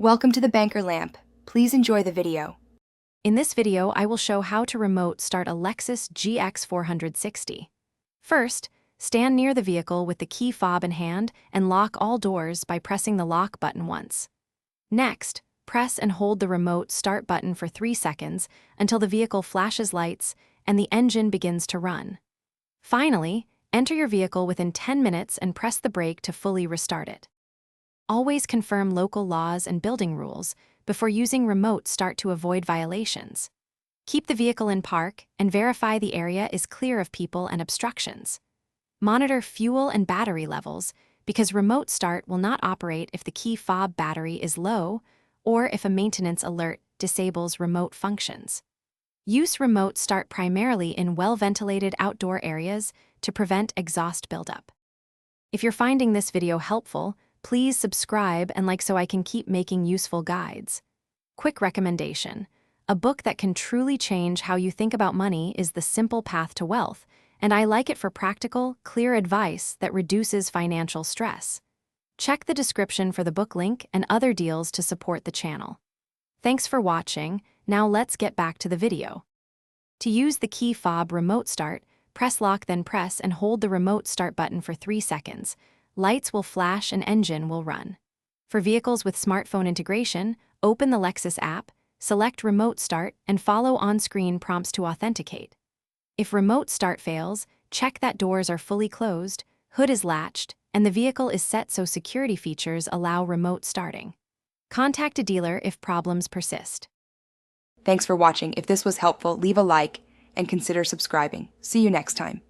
Welcome to the Banker Lamp. Please enjoy the video. In this video, I will show how to remote start a Lexus GX 460. First, stand near the vehicle with the key fob in hand and lock all doors by pressing the lock button once. Next, press and hold the remote start button for 3 seconds until the vehicle flashes lights and the engine begins to run. Finally, enter your vehicle within 10 minutes and press the brake to fully restart it. Always confirm local laws and building rules before using remote start to avoid violations. Keep the vehicle in park and verify the area is clear of people and obstructions. Monitor fuel and battery levels because remote start will not operate if the key fob battery is low or if a maintenance alert disables remote functions. Use remote start primarily in well-ventilated outdoor areas to prevent exhaust buildup. If you're finding this video helpful, please subscribe and like so I can keep making useful guides. Quick recommendation: a book that can truly change how you think about money is The Simple Path to Wealth, and I like it for practical, clear advice that reduces financial stress. Check the description for the book link and other deals to support the channel. Thanks for watching. Now let's get back to the video. To use the key fob remote start, press lock, then press and hold the remote start button for 3 seconds. Lights will flash and engine will run. For vehicles with smartphone integration, open the Lexus app, select Remote Start, and follow on-screen prompts to authenticate. If Remote Start fails, check that doors are fully closed, hood is latched, and the vehicle is set so security features allow remote starting. Contact a dealer if problems persist. Thanks for watching. If this was helpful, leave a like and consider subscribing. See you next time.